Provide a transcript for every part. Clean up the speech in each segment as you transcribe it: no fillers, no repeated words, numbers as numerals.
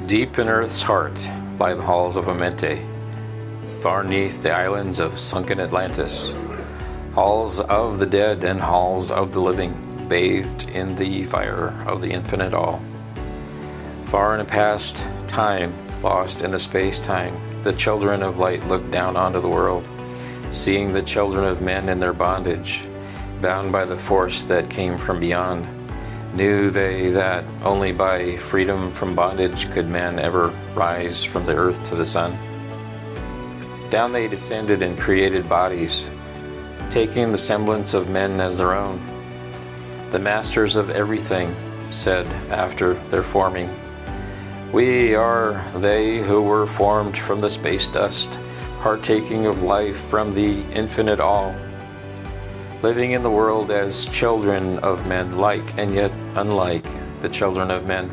Deep in earth's heart lie the halls of Amenti, far neath the islands of sunken Atlantis, halls of the dead and halls of the living, bathed in the fire of the infinite all. Far in a past time, lost in the space-time, the children of light looked down onto the world, seeing the children of men in their bondage, bound by the force that came from beyond. Knew they that only by freedom from bondage could man ever rise from the earth to the sun. Down they descended and created bodies, taking the semblance of men as their own. The masters of everything said after their forming, "We are they who were formed from the space dust, partaking of life from the infinite all, living in the world as children of men, like and yet unlike the children of men.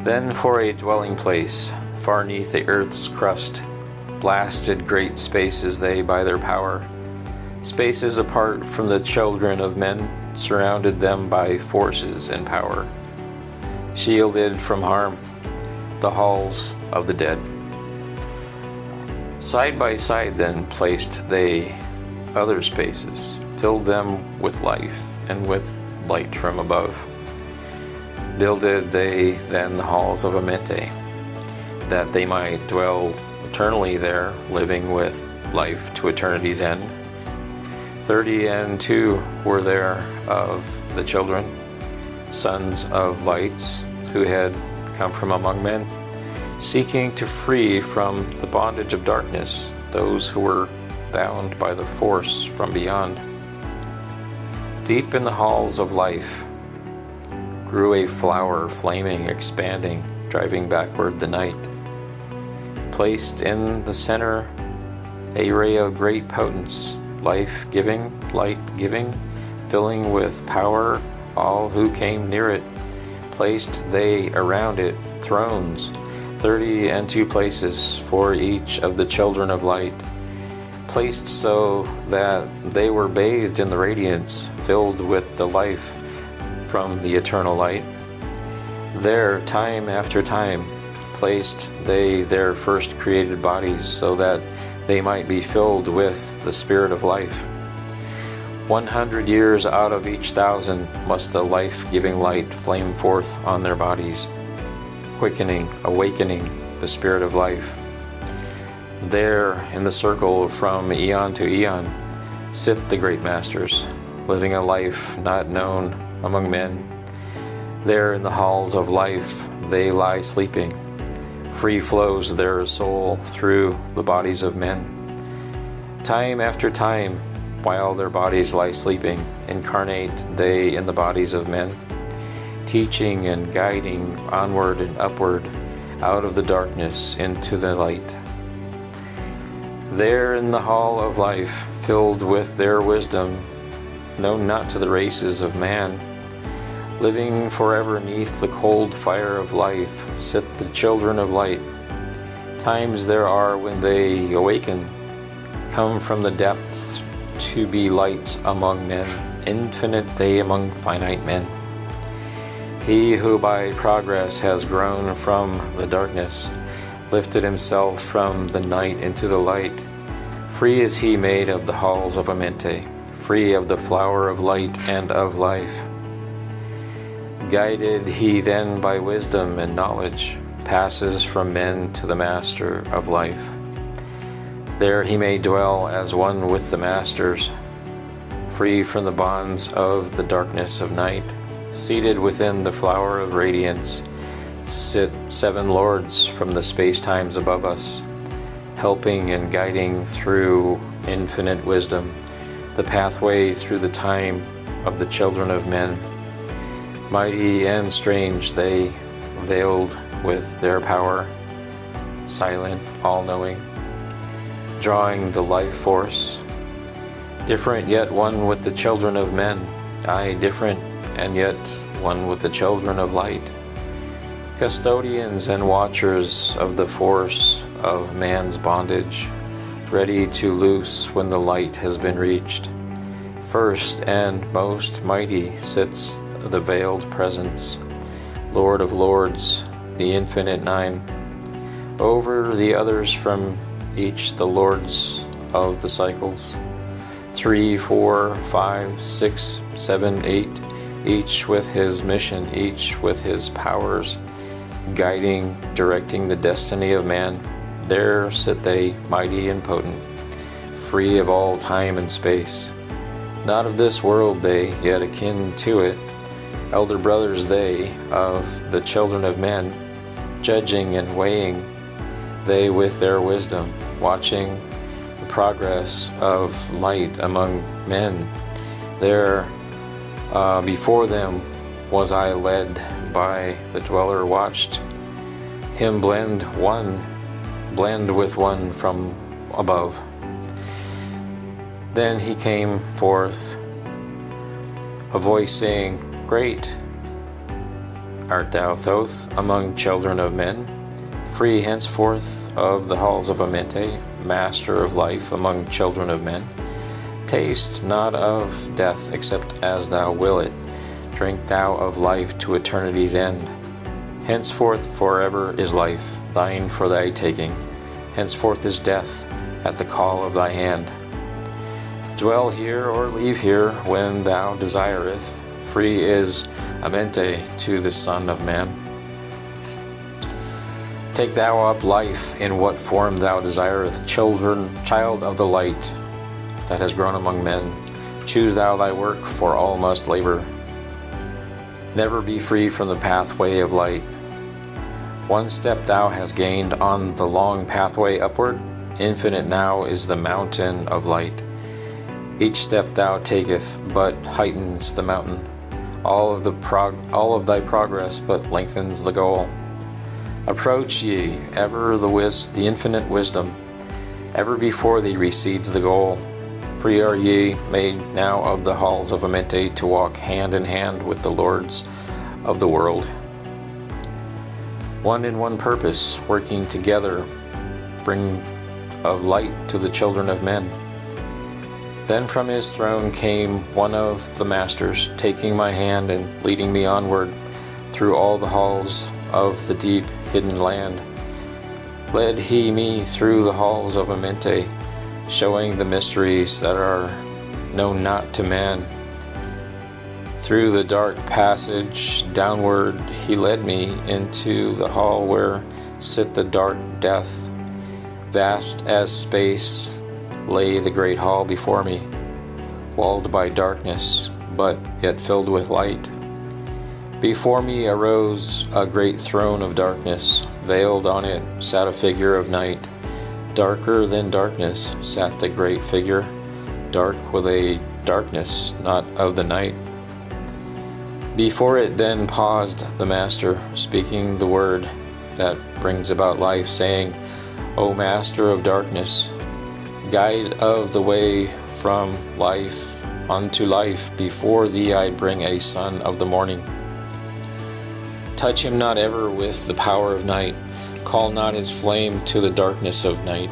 Then for a dwelling place, far neath the earth's crust, blasted great spaces they by their power, spaces apart from the children of men, surrounded them by forces and power, shielded from harm, the halls of the dead. Side by side then placed they other spaces, filled them with life and with light from above. Builded they then the halls of Amenti, that they might dwell eternally there, living with life to eternity's end. 32 were there of the children, sons of lights, who had come from among men, seeking to free from the bondage of darkness those who were bound by the force from beyond. Deep in the halls of life grew a flower, flaming, expanding, driving backward the night. Placed in the center a ray of great potence, life-giving, light-giving, filling with power all who came near it. Placed they around it thrones, 32 places for each of the children of light, placed so that they were bathed in the radiance, filled with the life from the eternal light. There, time after time, placed they their first created bodies, so that they might be filled with the spirit of life. 100 years out of each 1,000 must the life-giving light flame forth on their bodies, quickening, awakening the spirit of life. There, in the circle from eon to eon, sit the great masters, living a life not known among men. There in the halls of life they lie sleeping. Free flows their soul through the bodies of men. Time after time, while their bodies lie sleeping, incarnate they in the bodies of men, teaching and guiding onward and upward out of the darkness into the light. There in the hall of life, filled with their wisdom, known not to the races of man, living forever neath the cold fire of life, sit the children of light. Times there are when they awaken, come from the depths to be lights among men, infinite they among finite men. He who by progress has grown from the darkness, lifted himself from the night into the light. Free is he made of the halls of Amenti, free of the flower of light and of life. Guided he then by wisdom and knowledge, passes from men to the master of life. There he may dwell as one with the masters, free from the bonds of the darkness of night. Seated within the flower of radiance, sit 7 lords from the space-times above us, helping and guiding through infinite wisdom, the pathway through the time of the children of men. Mighty and strange they, veiled with their power, silent, all-knowing, drawing the life force, different yet one with the children of men, aye, different and yet one with the children of light. Custodians and watchers of the force of man's bondage, ready to loose when the light has been reached. First and most mighty sits the veiled presence, Lord of lords, the infinite nine. Over the others from each the lords of the cycles, 3, 4, 5, 6, 7, 8, each with his mission, each with his powers, guiding, directing the destiny of man. There sit they, mighty and potent, free of all time and space. Not of this world they, yet akin to it, elder brothers they of the children of men, judging and weighing they with their wisdom, watching the progress of light among men. There before them was I led by the dweller, watched him blend with one from above. Then he came forth, a voice saying, Great art thou, Thoth, among children of men, free henceforth of the halls of Amenti, master of life among children of men. Taste not of death except as thou will it, drink thou of life to eternity's end. Henceforth forever is life, thine for thy taking. Henceforth is death at the call of thy hand. Dwell here or leave here when thou desireth. Free is Amenti to the Son of Man. Take thou up life in what form thou desireth, child of the light that has grown among men. Choose thou thy work, for all must labor. Never be free from the pathway of light. One step thou hast gained on the long pathway upward. Infinite now is the mountain of light. Each step thou taketh but heightens the mountain. All of thy progress but lengthens the goal. Approach ye ever the infinite wisdom. Ever before thee recedes the goal. Free are ye, made now of the halls of Amenti, to walk hand in hand with the lords of the world. One in one purpose, working together, bring of light to the children of men. Then from his throne came one of the masters, taking my hand and leading me onward through all the halls of the deep hidden land. Led he me through the halls of Amenti, showing the mysteries that are known not to man. Through the dark passage downward he led me into the hall where sit the dark death. Vast as space lay the great hall before me, walled by darkness, but yet filled with light. Before me arose a great throne of darkness. Veiled on it sat a figure of night. Darker than darkness sat the great figure, dark with a darkness not of the night. Before it then paused the Master, speaking the word that brings about life, saying, O Master of darkness, guide of the way from life unto life, before thee I bring a son of the morning. Touch him not ever with the power of night, call not his flame to the darkness of night.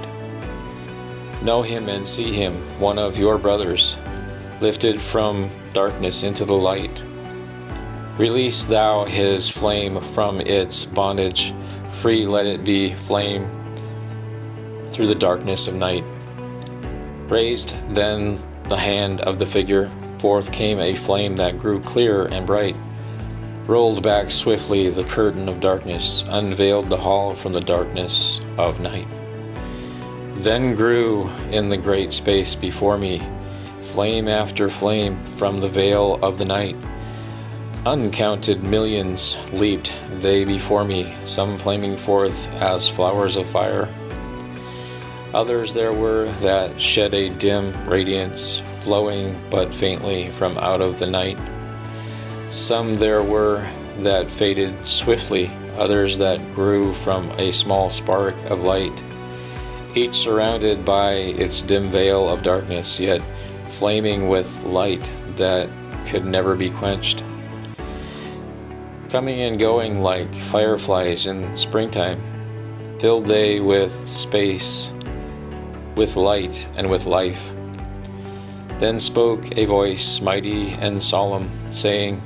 Know him and see him, one of your brothers, lifted from darkness into the light. Release thou his flame from its bondage, free let it be flame through the darkness of night. Raised then the hand of the figure, forth came a flame that grew clear and bright, rolled back swiftly the curtain of darkness, unveiled the hall from the darkness of night. Then grew in the great space before me, flame after flame from the veil of the night. Uncounted millions leaped they before me, some flaming forth as flowers of fire. Others there were that shed a dim radiance, flowing but faintly from out of the night. Some there were that faded swiftly, others that grew from a small spark of light, each surrounded by its dim veil of darkness, yet flaming with light that could never be quenched. Coming and going like fireflies in springtime, filled they with space, with light and with life. Then spoke a voice mighty and solemn, saying,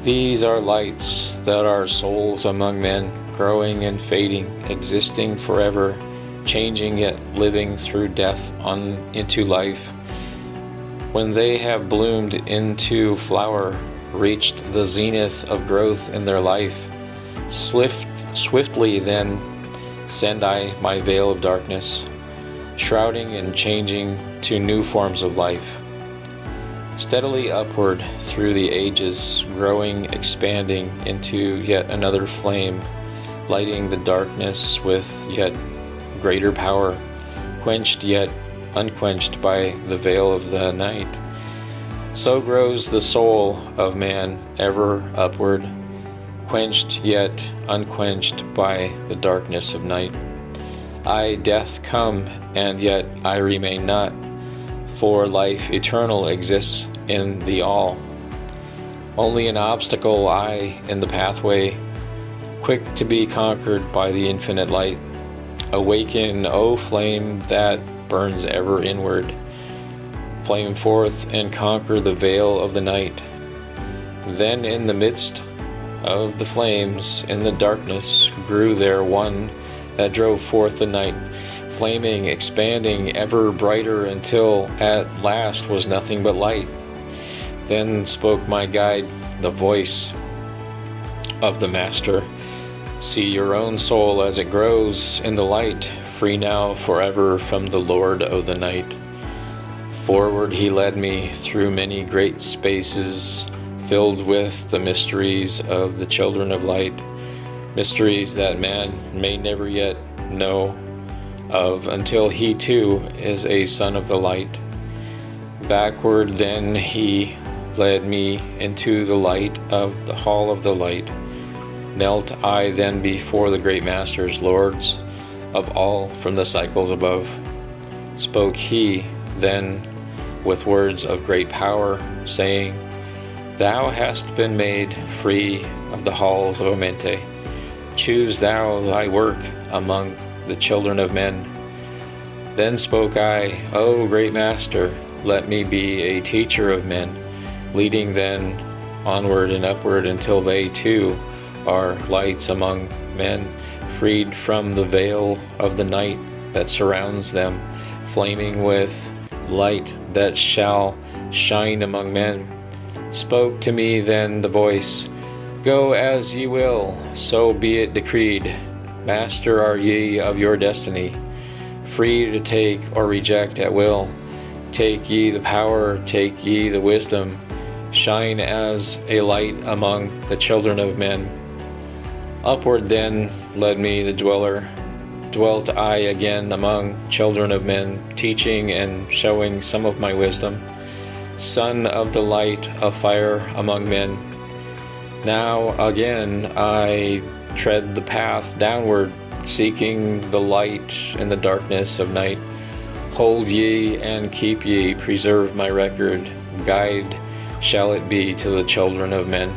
These are lights that are souls among men, growing and fading, existing forever, changing yet living through death on into life. When they have bloomed into flower, reached the zenith of growth in their life, swiftly then send I my veil of darkness, shrouding and changing to new forms of life. Steadily upward through the ages, growing, expanding into yet another flame, lighting the darkness with yet greater power, quenched yet unquenched by the veil of the night. So grows the soul of man ever upward, quenched yet unquenched by the darkness of night. I, death, come, and yet I remain not, for life eternal exists in the all. Only an obstacle I in the pathway, quick to be conquered by the infinite light. Awaken, O flame that burns ever inward. Flame forth and conquer the veil of the night. Then in the midst of the flames, in the darkness, grew there one that drove forth the night, flaming, expanding, ever brighter, until at last was nothing but light. Then spoke my guide, the voice of the Master. See your own soul as it grows in the light, free now forever from the Lord of the night. Forward he led me through many great spaces, filled with the mysteries of the children of light, mysteries that man may never yet know of until he too is a son of the light. Backward then he led me into the light of the hall of the light. Knelt I then before the great masters, lords of all from the cycles above. Spoke he then with words of great power, saying, Thou hast been made free of the halls of Amenti. Choose thou thy work among the children of men. Then spoke I, O great Master, let me be a teacher of men, leading then onward and upward until they too are lights among men, freed from the veil of the night that surrounds them, flaming with light that shall shine among men. Spoke to me then the voice, Go as ye will, so be it decreed. Master are ye of your destiny, free to take or reject at will. Take ye the power, take ye the wisdom, shine as a light among the children of men. Upward then led me the dweller, dwelt I again among children of men, teaching and showing some of my wisdom. Son of the light of fire among men. Now again I tread the path downward, seeking the light in the darkness of night. Hold ye and keep ye, preserve my record, guide shall it be to the children of men.